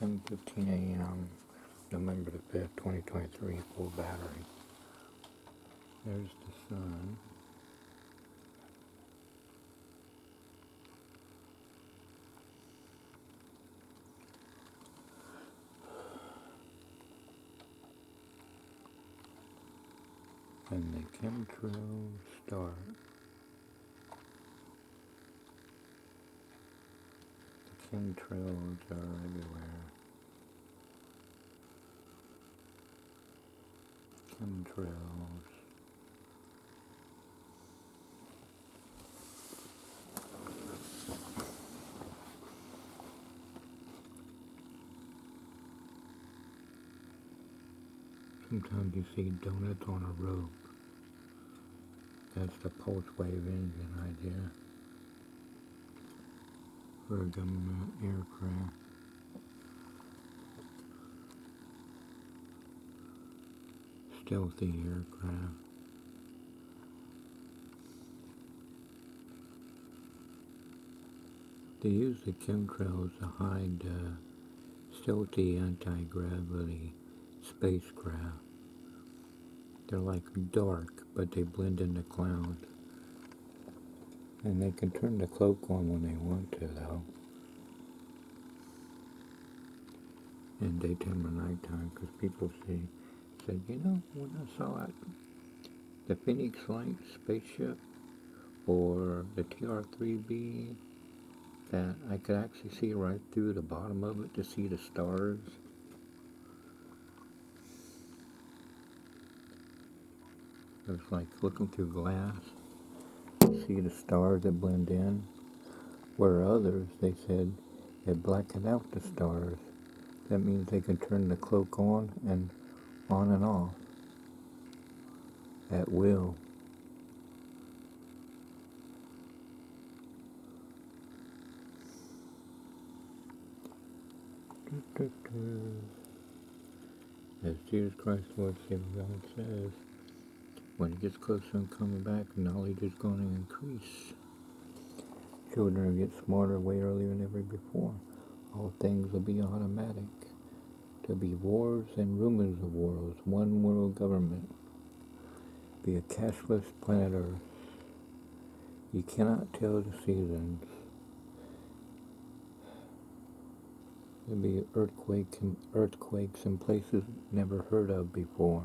10:15 a.m. November the 5th, 2023, full battery. There's the sun. And the chemtrails start. The chemtrails are everywhere. Chemtrails. Sometimes you see donuts on a rope. That's the pulse wave engine idea for a government aircraft. Stealthy aircraft. They use the chemtrails to hide stealthy anti-gravity spacecraft. They're like dark, but they blend in the clouds. And they can turn the cloak on when they want to, though. In daytime or nighttime, because people said, when I saw it, the Phoenix Light spaceship or the TR-3B, that I could actually see right through the bottom of it to see the stars. It was like looking through glass, see the stars that blend in. Where others, they said, it blackened out the stars. That means they can turn the cloak on and off at will. As Jesus Christ, Lord Savior God says, when it gets closer and coming back, knowledge is going to increase. Children will get smarter way earlier than ever before. All things will be automatic. There'll be wars and rumors of wars. One world government. Be a cashless planet Earth. You cannot tell the seasons. There'll be earthquakes in places never heard of before.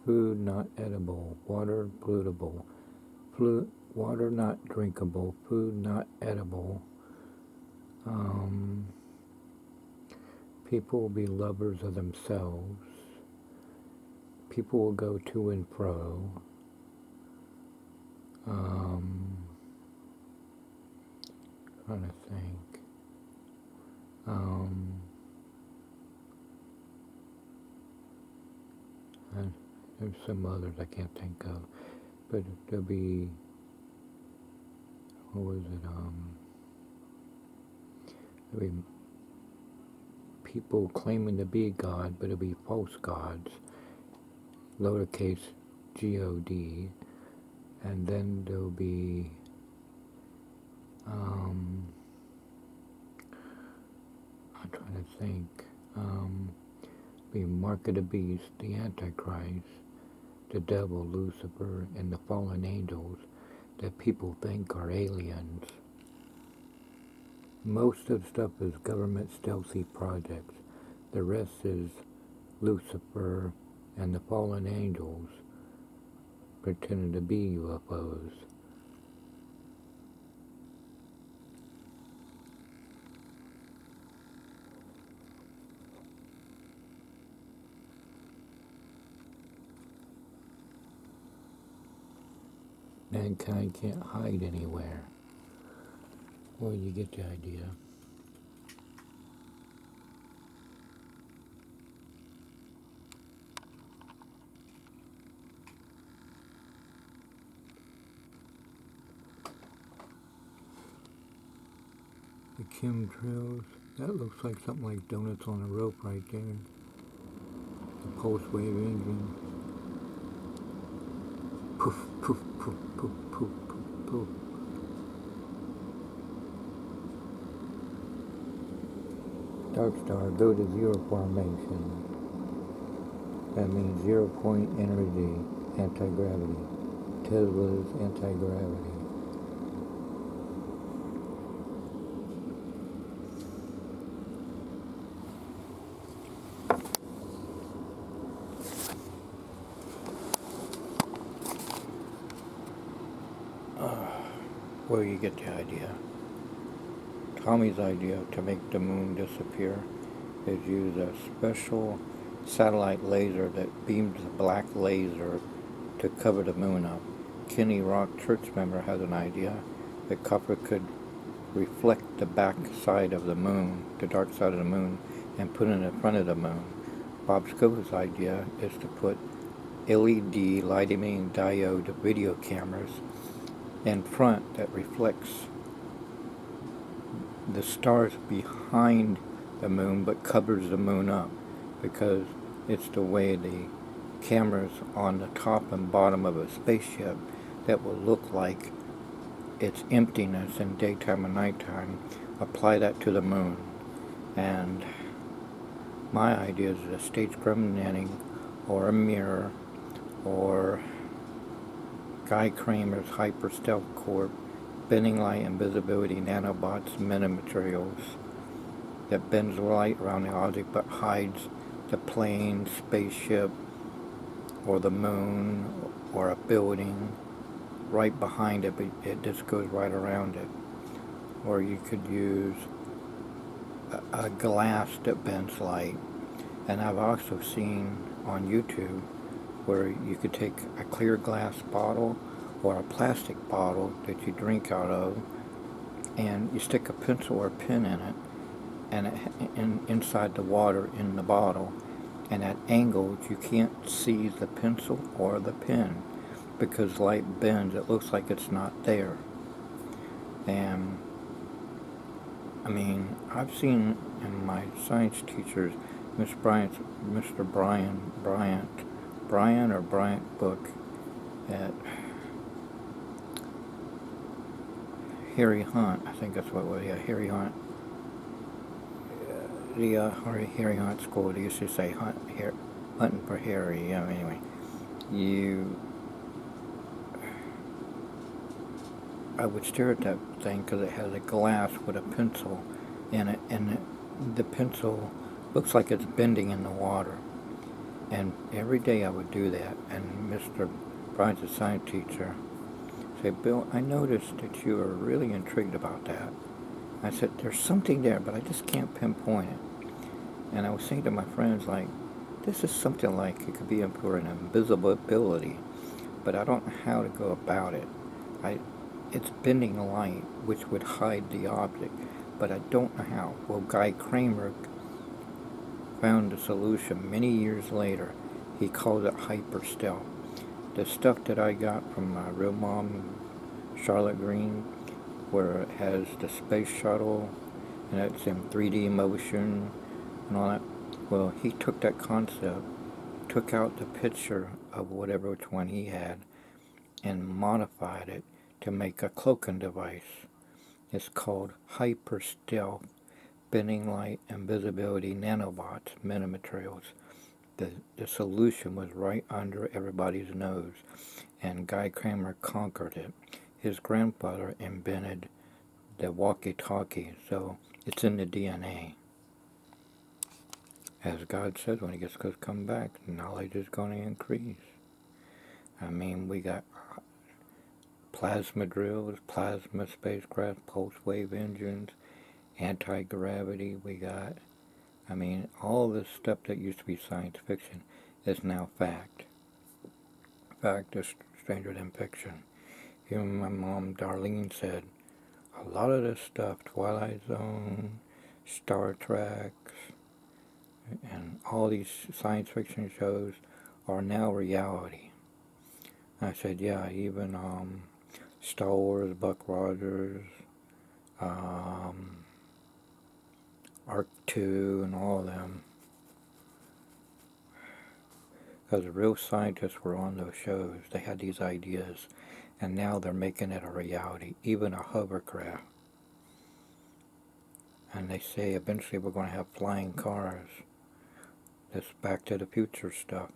Food not edible, water pollutable, water not drinkable, food not edible. People will be lovers of themselves. People will go to and fro. Trying to think. And there's some others I can't think of, but there'll be, what was it? There'll be people claiming to be God, but it'll be false gods, lowercase God, and then there'll be I'm trying to think. The mark of the beast, the Antichrist, the devil, Lucifer, and the fallen angels that people think are aliens. Most of the stuff is government stealthy projects. The rest is Lucifer and the fallen angels pretending to be UFOs. Mankind can't hide anywhere. Well, you get the idea. The chemtrails, that looks like something like donuts on a rope right there. The pulse wave engine. Poof, poof, poof, poof, poof, poof, poof. Dark star, go to zero formation. That means 0 point energy, anti-gravity. Tesla's anti-gravity. Where you get the idea. Tommy's idea to make the moon disappear is use a special satellite laser that beams a black laser to cover the moon up. Kenny Rock church member has an idea that copper could reflect the back side of the moon, the dark side of the moon, and put it in front of the moon. Bob Scova's idea is to put LED light-emitting diode video cameras in front that reflects the stars behind the moon but covers the moon up, because it's the way the cameras on the top and bottom of a spaceship that will look like its emptiness in daytime and nighttime. Apply that to the moon. And my idea is a stage knitting or a mirror or Guy Kramer's Hyper Stealth Corp bending light and visibility nanobots metamaterials that bends light around the object but hides the plane, spaceship, or the moon, or a building right behind it, but it just goes right around it. Or you could use a glass that bends light. And I've also seen on YouTube where you could take a clear glass bottle or a plastic bottle that you drink out of, and you stick a pencil or a pen in it, and inside the water in the bottle, and at angles you can't see the pencil or the pen because light bends. It looks like it's not there. And I mean, I've seen in my science teachers, Mr. Bryant book at Harry Hunt, I think that's what it was, yeah, Harry Hunt. Harry Hunt School, they used to say hunting for Harry, yeah, anyway. I would stare at that thing because it has a glass with a pencil in it, and the pencil looks like it's bending in the water. And every day I would do that, and Mr. Bryant's a science teacher said, Bill, I noticed that you are really intrigued about that. I said, there's something there, but I just can't pinpoint it. And I was saying to my friends, like, this is something like it could be for an invisibility, but I don't know how to go about it. It's bending light, which would hide the object, but I don't know how. Well, Guy Kramer found a solution many years later. He called it hyper stealth. The stuff that I got from my real mom, Charlotte Green, where it has the space shuttle and it's in 3D motion and all that. Well, he took that concept, took out the picture of whatever which one he had, and modified it to make a cloaking device. It's called Hyper Stealth Bending Light and Visibility Nanobots Metamaterials. The solution was right under everybody's nose, and Guy Kramer conquered it. His grandfather invented the walkie-talkie, so it's in the DNA. As God said, when he gets to come back, knowledge is going to increase. I mean, we got plasma drills, plasma spacecraft, pulse wave engines, anti-gravity. We got, I mean, all this stuff that used to be science fiction is now fact. Fact is stranger than fiction. Even my mom, Darlene, said, a lot of this stuff, Twilight Zone, Star Trek, and all these science fiction shows are now reality. And I said, yeah, even Star Wars, Buck Rogers, Arc 2, and all of them. Because the real scientists were on those shows. They had these ideas, and now they're making it a reality, even a hovercraft. And they say eventually we're going to have flying cars. This Back to the Future stuff.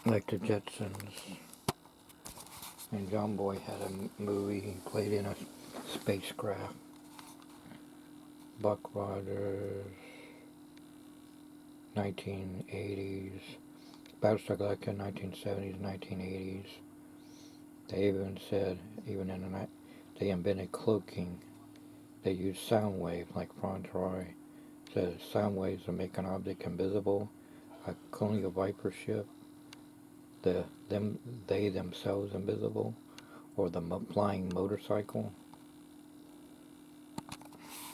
Like the Jetsons. And John Boy had a movie, he played in a spacecraft. Buck Rogers, 1980s. Battlestar Galactica, 1970s, 1980s. They even said, even in the night, they invented cloaking. They used sound waves, like Franz Roy says, sound waves to make an object invisible, like only a Viper ship, they themselves invisible, or the flying motorcycle.